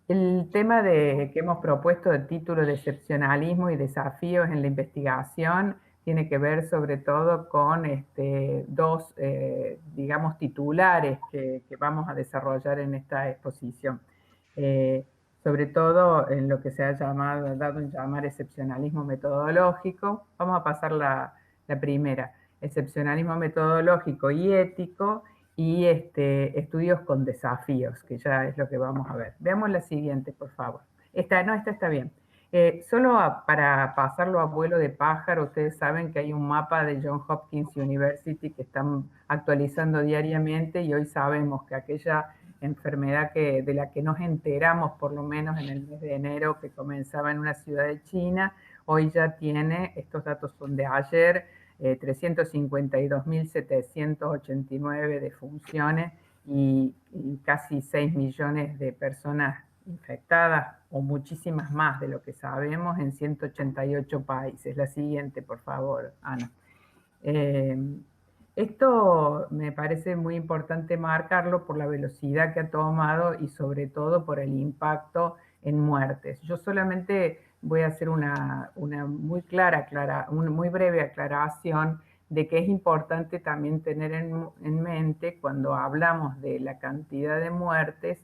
El tema que hemos propuesto de título de excepcionalismo y desafíos en la investigación tiene que ver sobre todo con dos, digamos, titulares que vamos a desarrollar en esta exposición. Eh, Sobre todo en lo que se ha dado en llamar excepcionalismo metodológico. Vamos a pasar la primera, excepcionalismo metodológico y ético, y estudios con desafíos, que ya es lo que vamos a ver. Veamos la siguiente, por favor. Esta está bien. Solo para pasarlo a vuelo de pájaro, ustedes saben que hay un mapa de Johns Hopkins University que están actualizando diariamente, y hoy sabemos que aquella enfermedad de la que nos enteramos por lo menos en el mes de enero, que comenzaba en una ciudad de China, hoy ya tiene, estos datos son de ayer, 352.789 defunciones y casi 6 millones de personas infectadas, o muchísimas más de lo que sabemos, en 188 países. La siguiente, por favor, Ana. Eh, Esto me parece muy importante marcarlo por la velocidad que ha tomado y sobre todo por el impacto en muertes. Yo solamente voy a hacer una muy breve aclaración de que es importante también tener en mente, cuando hablamos de la cantidad de muertes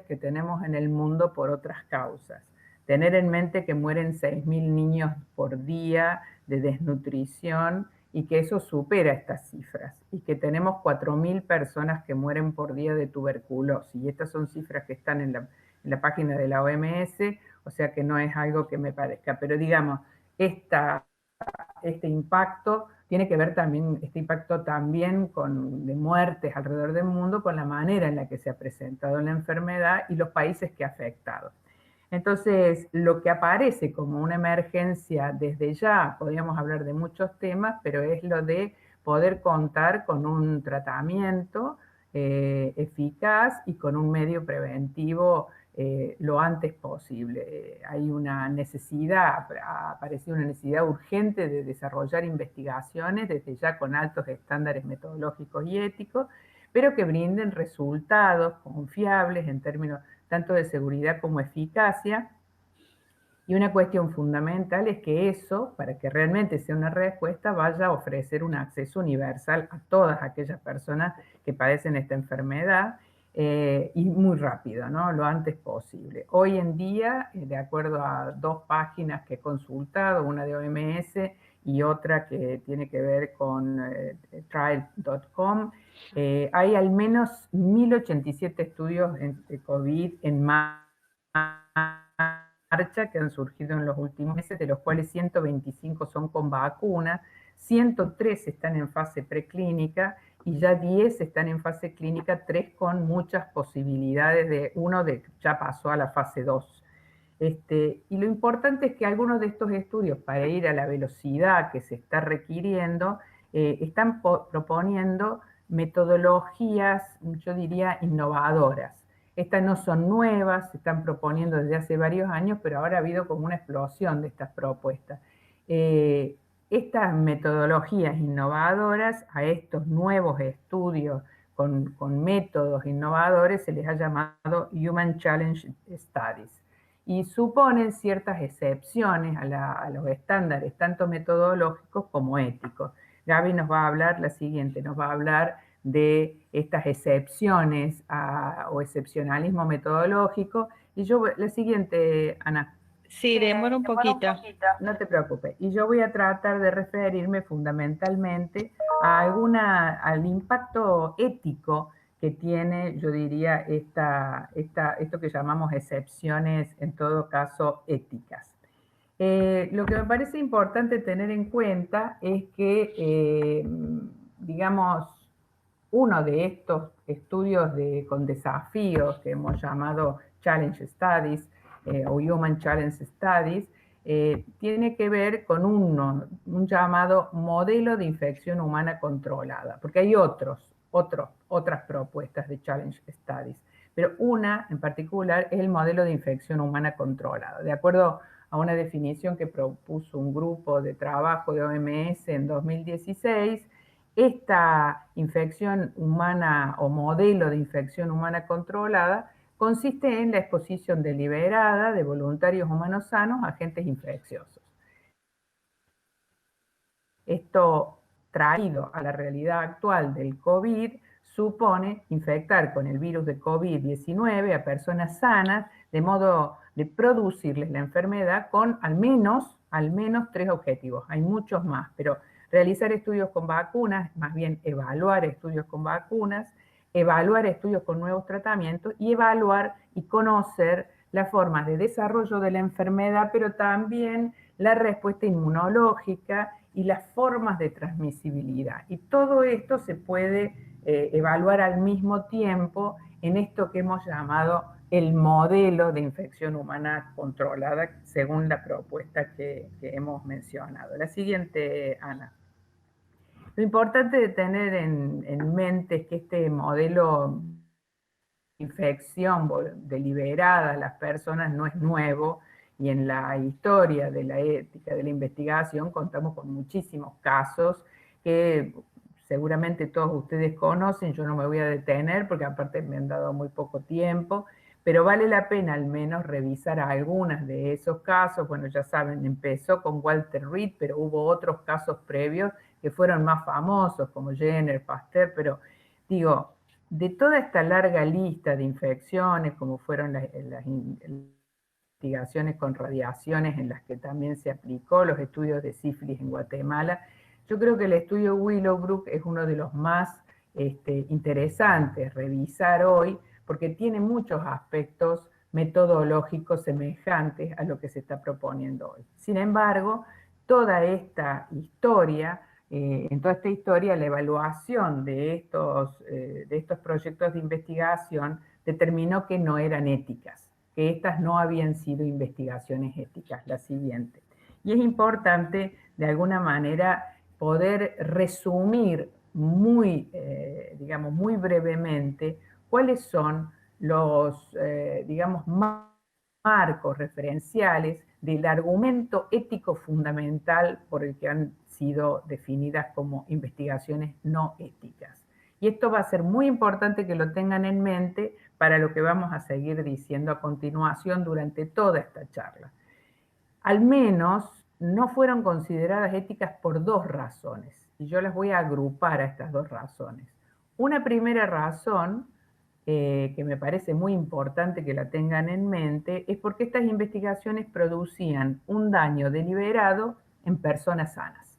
que tenemos en el mundo por otras causas. Tener en mente que mueren 6.000 niños por día de desnutrición, y que eso supera estas cifras, y que tenemos 4.000 personas que mueren por día de tuberculosis, y estas son cifras que están en la página de la OMS, o sea que no es algo que me parezca, pero digamos, este impacto tiene que ver también, este impacto también de muertes alrededor del mundo, con la manera en la que se ha presentado la enfermedad y los países que ha afectado. Entonces, lo que aparece como una emergencia desde ya, podríamos hablar de muchos temas, pero es lo de poder contar con un tratamiento eficaz y con un medio preventivo lo antes posible. Hay una necesidad, ha aparecido una necesidad urgente de desarrollar investigaciones desde ya con altos estándares metodológicos y éticos, pero que brinden resultados confiables en términos tanto de seguridad como eficacia. Y una cuestión fundamental es que eso, para que realmente sea una respuesta, vaya a ofrecer un acceso universal a todas aquellas personas que padecen esta enfermedad, y muy rápido, ¿no? Lo antes posible. Hoy en día, de acuerdo a dos páginas que he consultado, una de OMS y otra que tiene que ver con trial.com, hay al menos 1.087 estudios de COVID en marcha que han surgido en los últimos meses, de los cuales 125 son con vacuna, 103 están en fase preclínica y ya 10 están en fase clínica, 3 con muchas posibilidades de uno de ya pasó a la fase 2. Y lo importante es que algunos de estos estudios, para ir a la velocidad que se está requiriendo, están proponiendo metodologías, yo diría, innovadoras. Estas no son nuevas, se están proponiendo desde hace varios años, pero ahora ha habido como una explosión de estas propuestas. Estas metodologías innovadoras, a estos nuevos estudios con métodos innovadores, se les ha llamado Human Challenge Studies, y suponen ciertas excepciones a los estándares, tanto metodológicos como éticos. Gaby nos va a hablar, la siguiente, nos va a hablar de estas excepciones o excepcionalismo metodológico. Y yo, la siguiente, Ana. Sí, demora un poquito. No te preocupes. Y yo voy a tratar de referirme fundamentalmente al impacto ético que tiene, yo diría, esto que llamamos excepciones, en todo caso, éticas. Lo que me parece importante tener en cuenta es que, digamos, uno de estos estudios con desafíos que hemos llamado Challenge Studies o Human Challenge Studies, tiene que ver con un llamado modelo de infección humana controlada, porque hay otras propuestas de Challenge Studies, pero una en particular es el modelo de infección humana controlada. De acuerdo a una definición que propuso un grupo de trabajo de OMS en 2016, esta infección humana o modelo de infección humana controlada consiste en la exposición deliberada de voluntarios humanos sanos a agentes infecciosos. Esto, traído a la realidad actual del COVID, supone infectar con el virus de COVID-19 a personas sanas, de modo de producirles la enfermedad con al menos 3 objetivos. Hay muchos más, pero realizar estudios con vacunas, más bien evaluar estudios con vacunas, evaluar estudios con nuevos tratamientos y evaluar y conocer las formas de desarrollo de la enfermedad, pero también la respuesta inmunológica y las formas de transmisibilidad. Y todo esto se puede evaluar al mismo tiempo en esto que hemos llamado el modelo de infección humana controlada, según la propuesta que hemos mencionado. La siguiente, Ana. Lo importante de tener en mente es que este modelo de infección deliberada a las personas no es nuevo, y en la historia de la ética de la investigación contamos con muchísimos casos que seguramente todos ustedes conocen. Yo no me voy a detener porque aparte me han dado muy poco tiempo, pero vale la pena al menos revisar algunas de esos casos. Bueno, ya saben, empezó con Walter Reed, pero hubo otros casos previos que fueron más famosos, como Jenner, Pasteur, pero digo, de toda esta larga lista de infecciones, como fueron las investigaciones con radiaciones en las que también se aplicó, los estudios de sífilis en Guatemala, yo creo que el estudio Willowbrook es uno de los más interesantes revisar hoy, porque tiene muchos aspectos metodológicos semejantes a lo que se está proponiendo hoy. Sin embargo, toda esta historia, en toda esta historia, la evaluación de estos proyectos de investigación determinó que no eran éticas, que estas no habían sido investigaciones éticas. La siguiente. Y es importante, de alguna manera, poder resumir muy brevemente cuáles son los, marcos referenciales del argumento ético fundamental por el que han sido definidas como investigaciones no éticas. Y esto va a ser muy importante que lo tengan en mente para lo que vamos a seguir diciendo a continuación durante toda esta charla. Al menos no fueron consideradas éticas por 2 razones, y yo las voy a agrupar a estas 2 razones. Una primera razón, que me parece muy importante que la tengan en mente, es porque estas investigaciones producían un daño deliberado en personas sanas.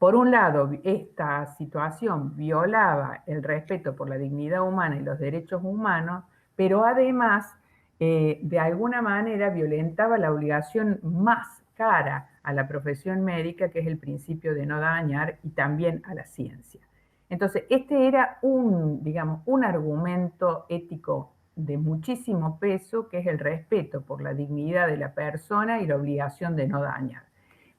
Por un lado, esta situación violaba el respeto por la dignidad humana y los derechos humanos, pero además, de alguna manera, violentaba la obligación más cara a la profesión médica, que es el principio de no dañar, y también a la ciencia. Entonces, este era un argumento ético de muchísimo peso, que es el respeto por la dignidad de la persona y la obligación de no dañar.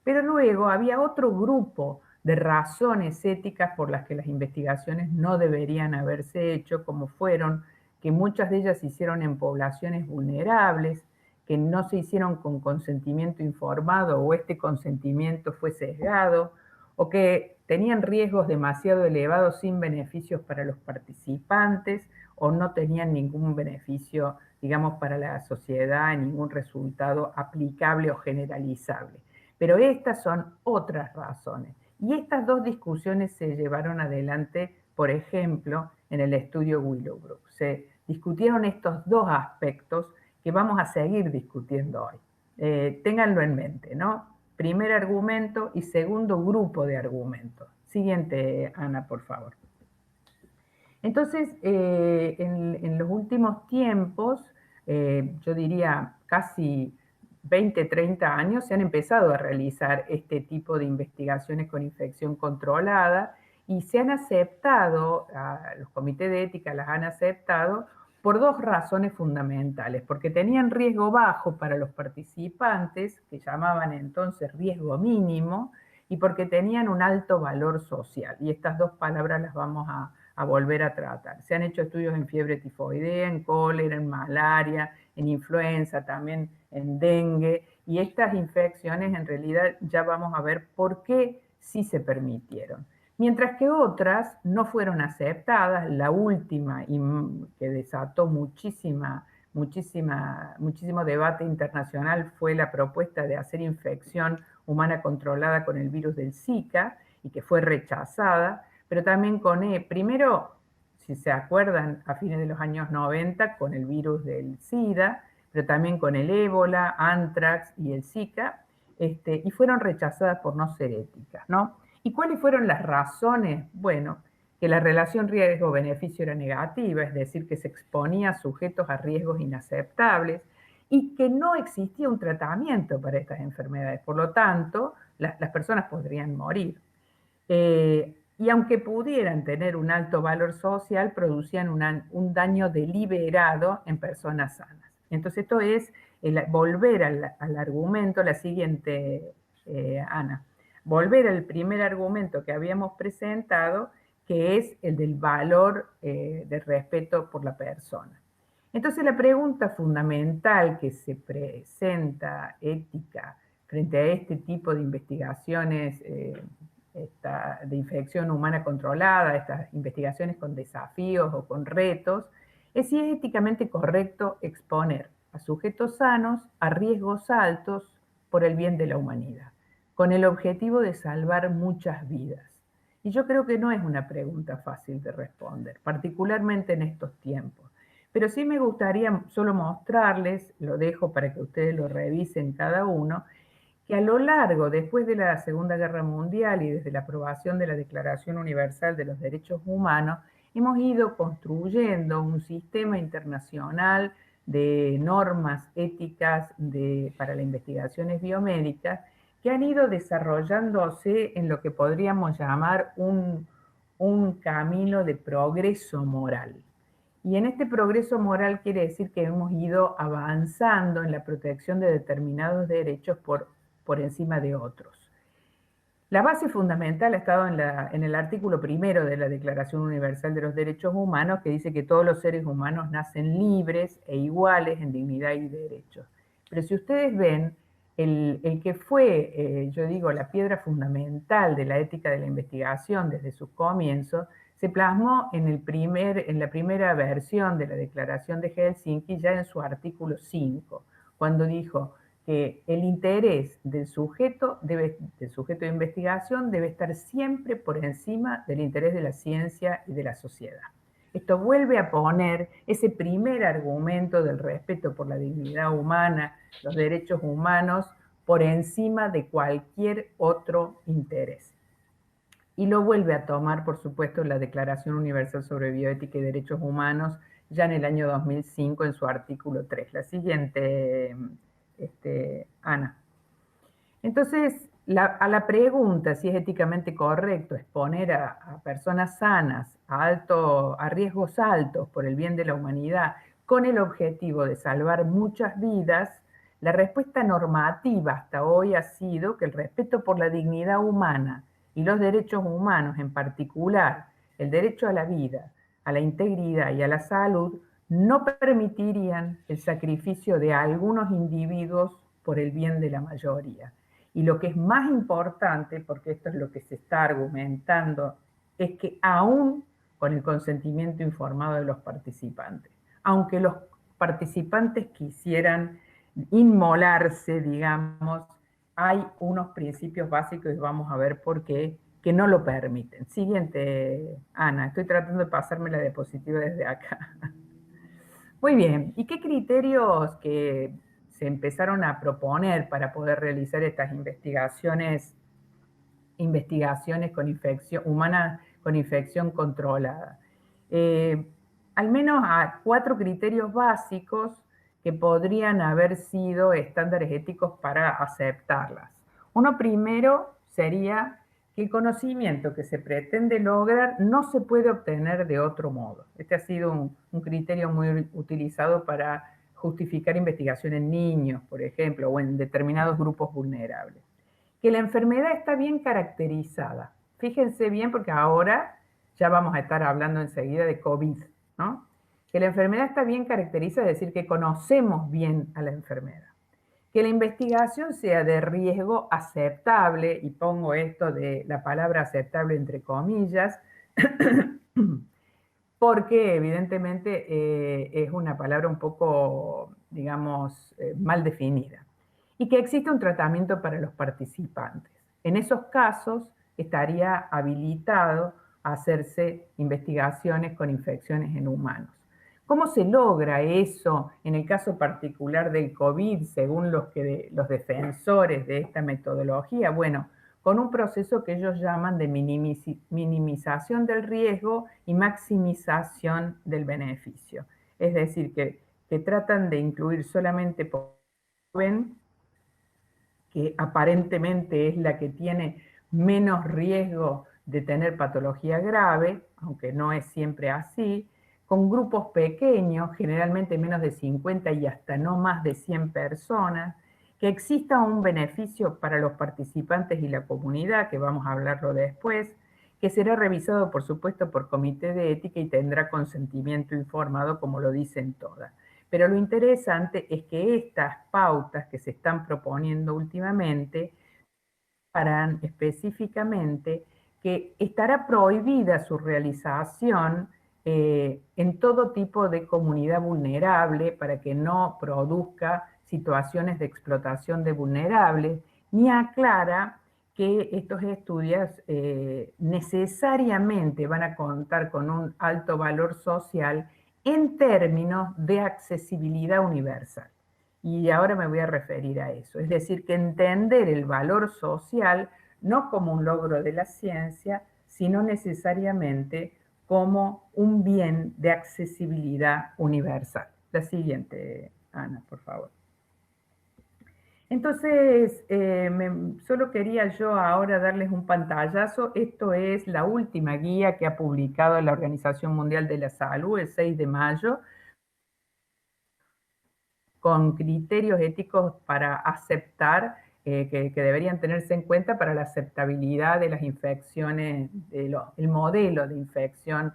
Pero luego había otro grupo de razones éticas por las que las investigaciones no deberían haberse hecho, como fueron que muchas de ellas se hicieron en poblaciones vulnerables, que no se hicieron con consentimiento informado o este consentimiento fue sesgado, o que tenían riesgos demasiado elevados sin beneficios para los participantes, o no tenían ningún beneficio, para la sociedad, ningún resultado aplicable o generalizable. Pero estas son otras razones. Y estas 2 discusiones se llevaron adelante, por ejemplo, en el estudio Willowbrook. Se discutieron estos 2 aspectos que vamos a seguir discutiendo hoy. Ténganlo en mente, ¿no? Primer argumento y segundo grupo de argumentos. Siguiente, Ana, por favor. Entonces, en los últimos tiempos, yo diría casi 20, 30 años, se han empezado a realizar este tipo de investigaciones con infección controlada y se han aceptado, los comités de ética las han aceptado por 2 razones fundamentales, porque tenían riesgo bajo para los participantes, que llamaban entonces riesgo mínimo, y porque tenían un alto valor social. Y estas 2 palabras las vamos a volver a tratar. Se han hecho estudios en fiebre tifoidea, en cólera, en malaria, en influenza, también en dengue, y estas infecciones en realidad ya vamos a ver por qué sí se permitieron. mientras que otras no fueron aceptadas. La última, y que desató muchísimo debate internacional, fue la propuesta de hacer infección humana controlada con el virus del Zika, y que fue rechazada, pero también primero, si se acuerdan, a fines de los años 90, con el virus del SIDA, pero también con el ébola, anthrax y el Zika, y fueron rechazadas por no ser éticas, ¿no? ¿Y cuáles fueron las razones? Bueno, que la relación riesgo-beneficio era negativa, es decir, que se exponía a sujetos a riesgos inaceptables, y que no existía un tratamiento para estas enfermedades. Por lo tanto, las personas podrían morir. Y aunque pudieran tener un alto valor social, producían un daño deliberado en personas sanas. Entonces esto es volver al argumento, la siguiente, Ana, volver al primer argumento que habíamos presentado, que es el del valor de respeto por la persona. Entonces la pregunta fundamental que se presenta ética frente a este tipo de investigaciones de infección humana controlada, estas investigaciones con desafíos o con retos, es si es éticamente correcto exponer a sujetos sanos a riesgos altos por el bien de la humanidad, con el objetivo de salvar muchas vidas. Y yo creo que no es una pregunta fácil de responder, particularmente en estos tiempos. Pero sí me gustaría solo mostrarles, lo dejo para que ustedes lo revisen cada uno, que a lo largo, después de la Segunda Guerra Mundial y desde la aprobación de la Declaración Universal de los Derechos Humanos, hemos ido construyendo un sistema internacional de normas éticas para las investigaciones biomédicas que han ido desarrollándose en lo que podríamos llamar un camino de progreso moral. Y en este progreso moral quiere decir que hemos ido avanzando en la protección de determinados derechos por encima de otros. La base fundamental ha estado en el artículo primero de la Declaración Universal de los Derechos Humanos, que dice que todos los seres humanos nacen libres e iguales en dignidad y derechos. Pero si ustedes ven, el que fue, yo digo, la piedra fundamental de la ética de la investigación desde sus comienzos, se plasmó en la primera versión de la Declaración de Helsinki, ya en su artículo 5, cuando dijo que el interés del sujeto de investigación debe estar siempre por encima del interés de la ciencia y de la sociedad. Esto vuelve a poner ese primer argumento del respeto por la dignidad humana, los derechos humanos, por encima de cualquier otro interés. Y lo vuelve a tomar, por supuesto, la Declaración Universal sobre Bioética y Derechos Humanos, ya en el año 2005, en su artículo 3. La siguiente, Ana. Entonces, a la pregunta si es éticamente correcto exponer a personas sanas a riesgos altos por el bien de la humanidad con el objetivo de salvar muchas vidas, la respuesta normativa hasta hoy ha sido que el respeto por la dignidad humana y los derechos humanos, en particular el derecho a la vida, a la integridad y a la salud, no permitirían el sacrificio de algunos individuos por el bien de la mayoría. Y lo que es más importante, porque esto es lo que se está argumentando, es que aún con el consentimiento informado de los participantes, aunque los participantes quisieran inmolarse, digamos, hay unos principios básicos, y vamos a ver por qué, que no lo permiten. Siguiente, Ana, estoy tratando de pasarme la diapositiva desde acá. Muy bien, ¿y qué criterios que se empezaron a proponer para poder realizar estas investigaciones con infección humana con infección controlada? Al menos a 4 criterios básicos que podrían haber sido estándares éticos para aceptarlas. Uno primero sería que el conocimiento que se pretende lograr no se puede obtener de otro modo. Este ha sido un criterio muy utilizado para justificar investigación en niños, por ejemplo, o en determinados grupos vulnerables. Que la enfermedad está bien caracterizada. Fíjense bien, porque ahora ya vamos a estar hablando enseguida de COVID, ¿no? Que la enfermedad está bien caracterizada, es decir, que conocemos bien a la enfermedad. que la investigación sea de riesgo aceptable, y pongo esto de la palabra aceptable entre comillas, porque evidentemente es una palabra un poco, digamos, mal definida, y que existe un tratamiento para los participantes. En esos casos estaría habilitado a hacerse investigaciones con infecciones en humanos. ¿Cómo se logra eso en el caso particular del COVID, según los defensores de esta metodología? Bueno, con un proceso que ellos llaman de minimización del riesgo y maximización del beneficio. Es decir, que tratan de incluir solamente joven, que aparentemente es la que tiene menos riesgo de tener patología grave, aunque no es siempre así, con grupos pequeños, generalmente menos de 50 y hasta no más de 100 personas, que exista un beneficio para los participantes y la comunidad, que vamos a hablarlo después, que será revisado, por supuesto, por comité de ética y tendrá consentimiento informado, como lo dicen todas. Pero lo interesante es que estas pautas que se están proponiendo últimamente harán específicamente que estará prohibida su realización en todo tipo de comunidad vulnerable para que no produzca situaciones de explotación de vulnerables, ni aclara que estos estudios necesariamente van a contar con un alto valor social en términos de accesibilidad universal. Y ahora me voy a referir a eso. Es decir, que entender el valor social no como un logro de la ciencia, sino necesariamente como un bien de accesibilidad universal. La siguiente, Ana, por favor. Entonces, solo quería yo ahora darles un pantallazo. Esto es la última guía que ha publicado la Organización Mundial de la Salud el 6 de mayo, con criterios éticos para aceptar, que deberían tenerse en cuenta para la aceptabilidad de las infecciones, el modelo de infección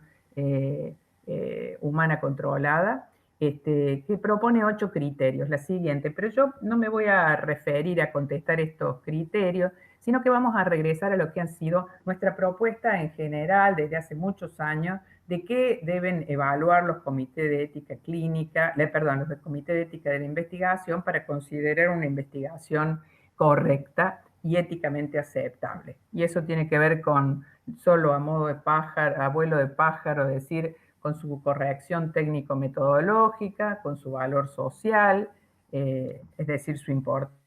humana controlada, que propone 8 criterios, la siguiente, pero yo no me voy a referir a contestar estos criterios, sino que vamos a regresar a lo que han sido nuestra propuesta en general desde hace muchos años de qué deben evaluar los comités de ética clínica, los comités de ética de la investigación para considerar una investigación correcta y éticamente aceptable. Y eso tiene que ver con, solo a modo de pájaro, abuelo de pájaro, decir, con su corrección técnico-metodológica, con su valor social, es decir, su importancia,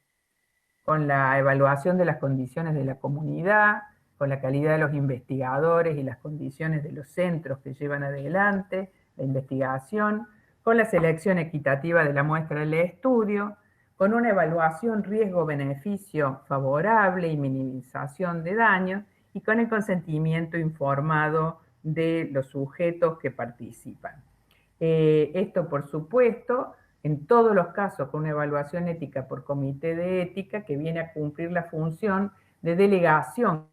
con la evaluación de las condiciones de la comunidad, con la calidad de los investigadores y las condiciones de los centros que llevan adelante la investigación, con la selección equitativa de la muestra del estudio, con una evaluación riesgo-beneficio favorable y minimización de daños, y con el consentimiento informado de los sujetos que participan. Esto, por supuesto, en todos los casos con una evaluación ética por comité de ética que viene a cumplir la función de delegación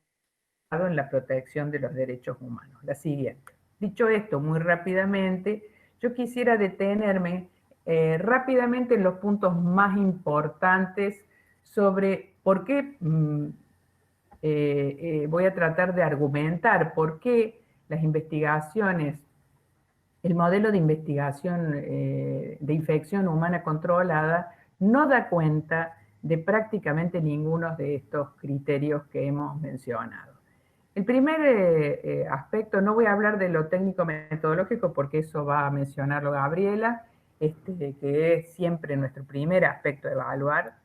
en la protección de los derechos humanos. La siguiente. Dicho esto muy rápidamente, yo quisiera detenerme rápidamente en los puntos más importantes sobre por qué voy a tratar de argumentar por qué las investigaciones, el modelo de investigación de infección humana controlada no da cuenta de prácticamente ninguno de estos criterios que hemos mencionado. El primer aspecto, no voy a hablar de lo técnico-metodológico porque eso va a mencionarlo Gabriela, que es siempre nuestro primer aspecto a evaluar,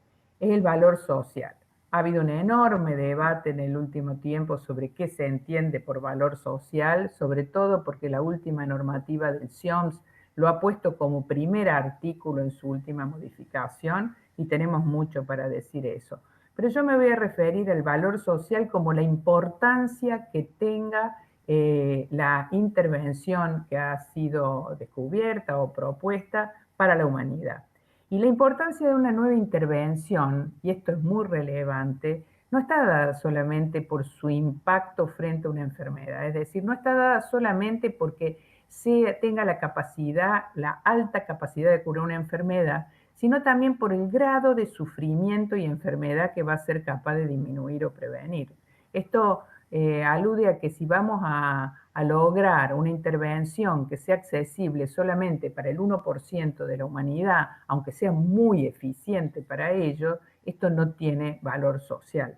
es el valor social. Ha habido un enorme debate en el último tiempo sobre qué se entiende por valor social, sobre todo porque la última normativa del CIOMS lo ha puesto como primer artículo en su última modificación y tenemos mucho para decir eso. Pero yo me voy a referir al valor social como la importancia que tenga la intervención que ha sido descubierta o propuesta para la humanidad. Y la importancia de una nueva intervención, y esto es muy relevante, no está dada solamente por su impacto frente a una enfermedad, es decir, no está dada solamente porque tenga la capacidad, la alta capacidad de curar una enfermedad, sino también por el grado de sufrimiento y enfermedad que va a ser capaz de disminuir o prevenir. Esto alude a que si vamos a lograr una intervención que sea accesible solamente para el 1% de la humanidad, aunque sea muy eficiente para ello, esto no tiene valor social.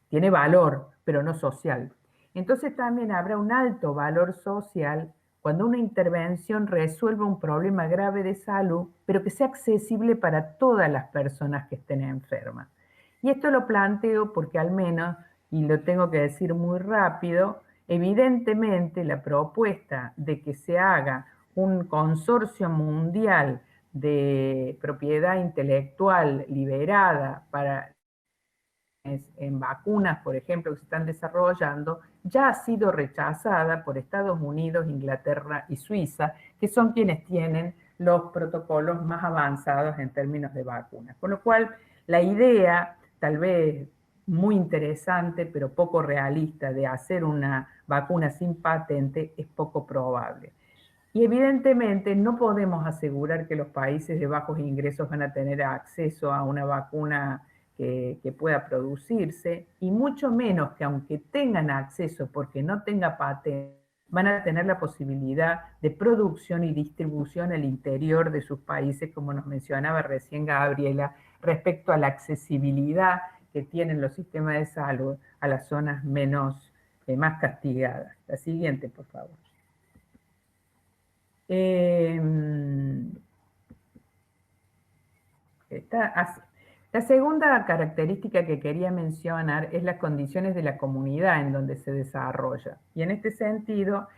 Tiene valor, pero no social. Entonces también habrá un alto valor social cuando una intervención resuelva un problema grave de salud, pero que sea accesible para todas las personas que estén enfermas. Y esto lo planteo porque al menos, y lo tengo que decir muy rápido, evidentemente la propuesta de que se haga un consorcio mundial de propiedad intelectual liberada para en vacunas, por ejemplo, que se están desarrollando, ya ha sido rechazada por Estados Unidos, Inglaterra y Suiza, que son quienes tienen los protocolos más avanzados en términos de vacunas. Con lo cual, la idea, tal vez muy interesante, pero poco realista, de hacer una vacuna sin patente es poco probable. Y evidentemente no podemos asegurar que los países de bajos ingresos van a tener acceso a una vacuna que pueda producirse, y mucho menos que aunque tengan acceso porque no tenga patente, van a tener la posibilidad de producción y distribución al interior de sus países, como nos mencionaba recién Gabriela, respecto a la accesibilidad que tienen los sistemas de salud a las zonas más castigadas. La siguiente, por favor. Está así. La segunda característica que quería mencionar es las condiciones de la comunidad en donde se desarrolla. Y en este sentido,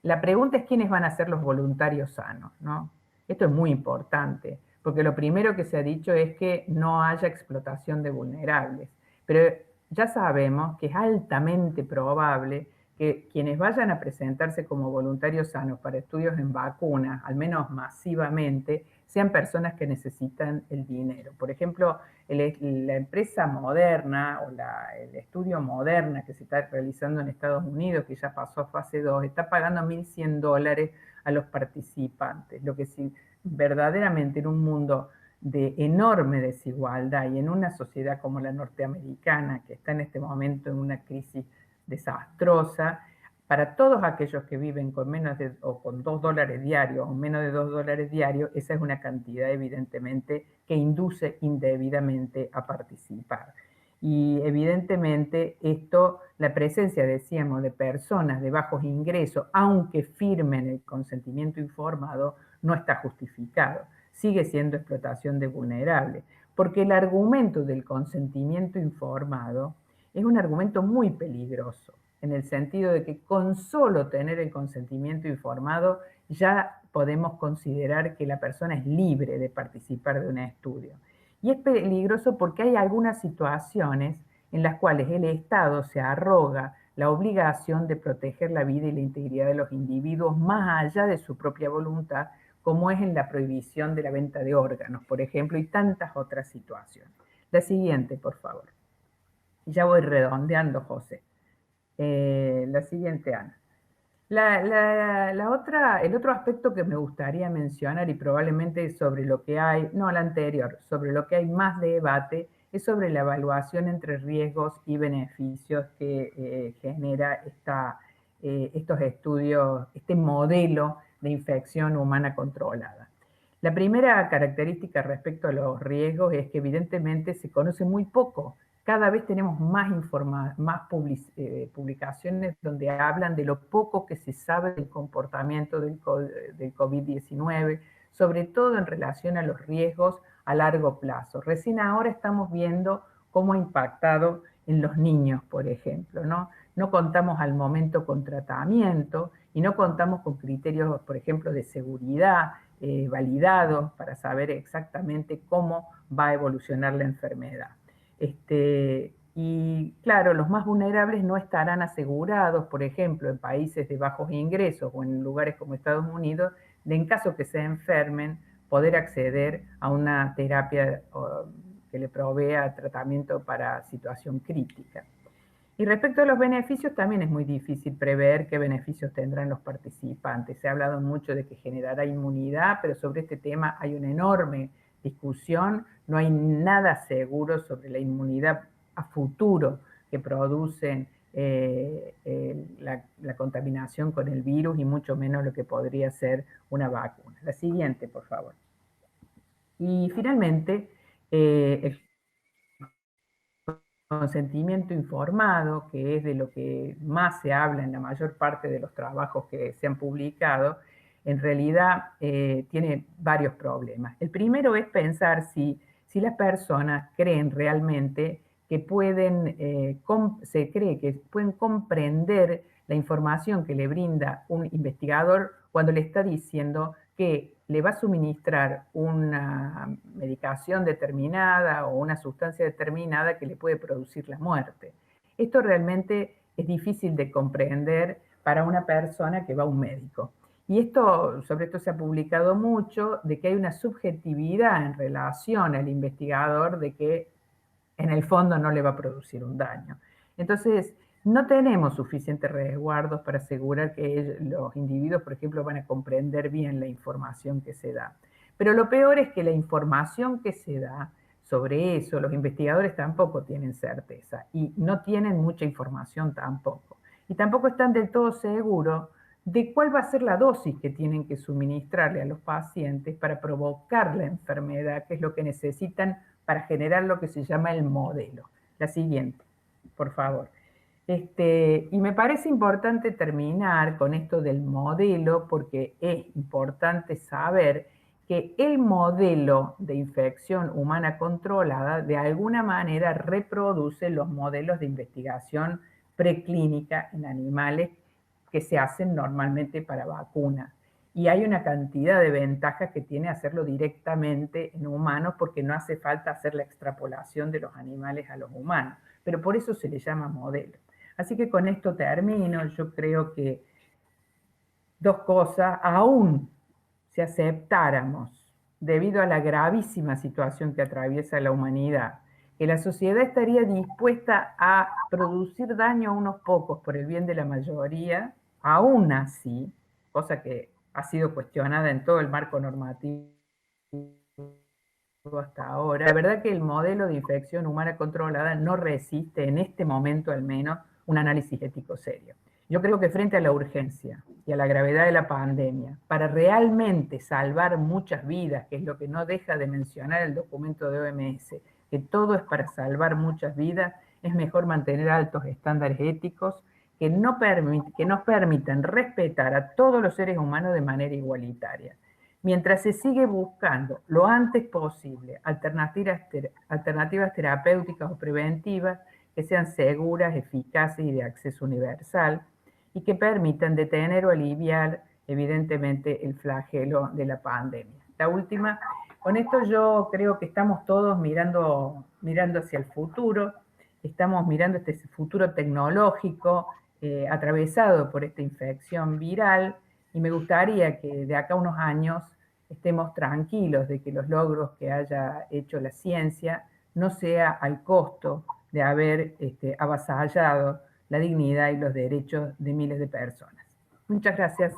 la pregunta es quiénes van a ser los voluntarios sanos, ¿no? Esto es muy importante, porque lo primero que se ha dicho es que no haya explotación de vulnerables. Pero ya sabemos que es altamente probable que quienes vayan a presentarse como voluntarios sanos para estudios en vacunas, al menos masivamente, sean personas que necesitan el dinero. Por ejemplo, la empresa Moderna o el estudio Moderna que se está realizando en Estados Unidos, que ya pasó a fase 2, está pagando $1.100 a los participantes, lo que sí, verdaderamente en un mundo de enorme desigualdad y en una sociedad como la norteamericana, que está en este momento en una crisis desastrosa, para todos aquellos que viven con menos de, o con $2 diarios o menos de $2 diarios, esa es una cantidad evidentemente que induce indebidamente a participar. Y evidentemente esto, la presencia, decíamos, de personas de bajos ingresos, aunque firmen el consentimiento informado, no está justificado. Sigue siendo explotación de vulnerables, porque el argumento del consentimiento informado es un argumento muy peligroso, en el sentido de que con solo tener el consentimiento informado ya podemos considerar que la persona es libre de participar de un estudio. Y es peligroso porque hay algunas situaciones en las cuales el Estado se arroga la obligación de proteger la vida y la integridad de los individuos más allá de su propia voluntad, como es en la prohibición de la venta de órganos, por ejemplo, y tantas otras situaciones. La siguiente, por favor. Ya voy redondeando, José. La siguiente, Ana. El otro aspecto que me gustaría mencionar, y probablemente sobre lo que hay, no la anterior, sobre lo que hay más debate, es sobre la evaluación entre riesgos y beneficios que genera estos estudios, este modelo de infección humana controlada. La primera característica respecto a los riesgos es que evidentemente se conoce muy poco. Cada vez tenemos más publicaciones donde hablan de lo poco que se sabe del comportamiento del COVID-19, sobre todo en relación a los riesgos a largo plazo. Recién ahora estamos viendo cómo ha impactado en los niños, por ejemplo, ¿no? No contamos al momento con tratamiento y no contamos con criterios, por ejemplo, de seguridad validados para saber exactamente cómo va a evolucionar la enfermedad. Y claro, los más vulnerables no estarán asegurados, por ejemplo, en países de bajos ingresos o en lugares como Estados Unidos, de en caso que se enfermen, poder acceder a una terapia que le provea tratamiento para situación crítica. Y respecto a los beneficios, también es muy difícil prever qué beneficios tendrán los participantes. Se ha hablado mucho de que generará inmunidad, pero sobre este tema hay una enorme discusión, no hay nada seguro sobre la inmunidad a futuro que producen la contaminación con el virus y mucho menos lo que podría ser una vacuna. La siguiente, por favor. Y finalmente, el consentimiento informado, que es de lo que más se habla en la mayor parte de los trabajos que se han publicado, en realidad tiene varios problemas. El primero es pensar si las personas creen realmente que pueden, se cree que pueden comprender la información que le brinda un investigador cuando le está diciendo que le va a suministrar una medicación determinada o una sustancia determinada que le puede producir la muerte. Esto realmente es difícil de comprender para una persona que va a un médico. Y sobre esto se ha publicado mucho, de que hay una subjetividad en relación al investigador de que en el fondo no le va a producir un daño. Entonces, no tenemos suficientes resguardos para asegurar que los individuos, por ejemplo, van a comprender bien la información que se da. Pero lo peor es que la información que se da sobre eso, los investigadores tampoco tienen certeza y no tienen mucha información tampoco. Y tampoco están del todo seguros de cuál va a ser la dosis que tienen que suministrarle a los pacientes para provocar la enfermedad, que es lo que necesitan para generar lo que se llama el modelo. La siguiente, por favor. Y me parece importante terminar con esto del modelo, porque es importante saber que el modelo de infección humana controlada de alguna manera reproduce los modelos de investigación preclínica en animales que se hacen normalmente para vacunas. Y hay una cantidad de ventajas que tiene hacerlo directamente en humanos porque no hace falta hacer la extrapolación de los animales a los humanos. Pero por eso se le llama modelo. Así que con esto termino. Yo creo que dos cosas, aún si aceptáramos, debido a la gravísima situación que atraviesa la humanidad, que la sociedad estaría dispuesta a producir daño a unos pocos por el bien de la mayoría, aún así, cosa que ha sido cuestionada en todo el marco normativo hasta ahora, la verdad que el modelo de infección humana controlada no resiste, en este momento al menos, un análisis ético serio. Yo creo que frente a la urgencia y a la gravedad de la pandemia, para realmente salvar muchas vidas, que es lo que no deja de mencionar el documento de OMS, que todo es para salvar muchas vidas, es mejor mantener altos estándares éticos que nos permitan respetar a todos los seres humanos de manera igualitaria. Mientras se sigue buscando lo antes posible alternativas terapéuticas o preventivas que sean seguras, eficaces y de acceso universal y que permitan detener o aliviar evidentemente el flagelo de la pandemia. La última, con esto yo creo que estamos todos mirando hacia el futuro, estamos mirando este futuro tecnológico atravesado por esta infección viral y me gustaría que de acá a unos años estemos tranquilos de que los logros que haya hecho la ciencia no sea al costo de haber avasallado la dignidad y los derechos de miles de personas. Muchas gracias.